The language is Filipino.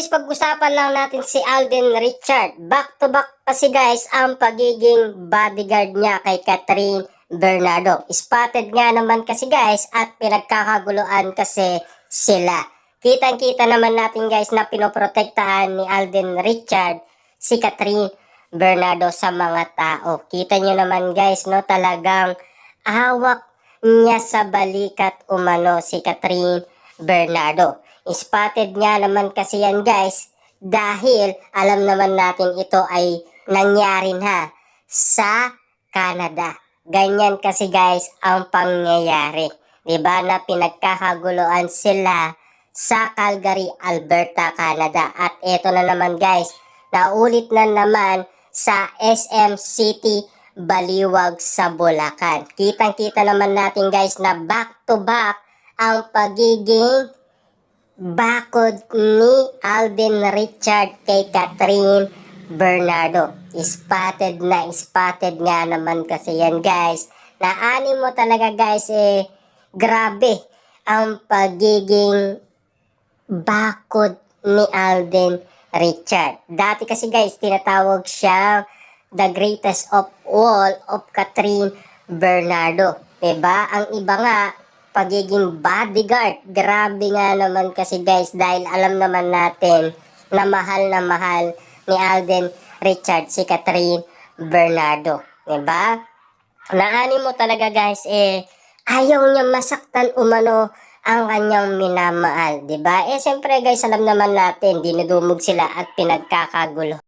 guys, pag-usapan lang natin si Alden Richard. Back to back kasi guys ang pagiging bodyguard niya kay Catherine Bernardo. Spotted nga naman kasi guys at pinagkakaguluhan kasi sila. Kitang-kita naman natin guys na pinoprotektahan ni Alden Richard si Catherine Bernardo sa mga tao. Kita nyo naman guys, no, talagang hawak niya sa balikat umano si Catherine Bernardo. Spotted nga naman kasi yan guys dahil alam naman natin ito ay nangyari na sa Canada. Ganyan kasi guys ang pangyayari. Diba na pinagkakaguluhan sila sa Calgary, Alberta, Canada. At ito na naman guys, naulit na naman sa SM City, Baliwag sa Bulacan. Kitang-kita naman natin guys na back to back ang pagiging bakod ni Alden Richard kay Catherine Bernardo. Spotted nga naman kasi yan guys. Naanin mo talaga guys grabe ang pagiging bakod ni Alden Richard. Dati kasi guys tinatawag siya the greatest of all of Catherine Bernardo. Diba? Ang iba nga pagiging bodyguard. Grabe nga naman kasi guys dahil alam naman natin na mahal ni Alden Richard si Catherine Bernardo. Diba? Naani mo talaga guys ayaw niya masaktan umano ang kanyang minamahal. Diba? Siyempre guys alam naman natin dinudumog sila at pinagkakagulo.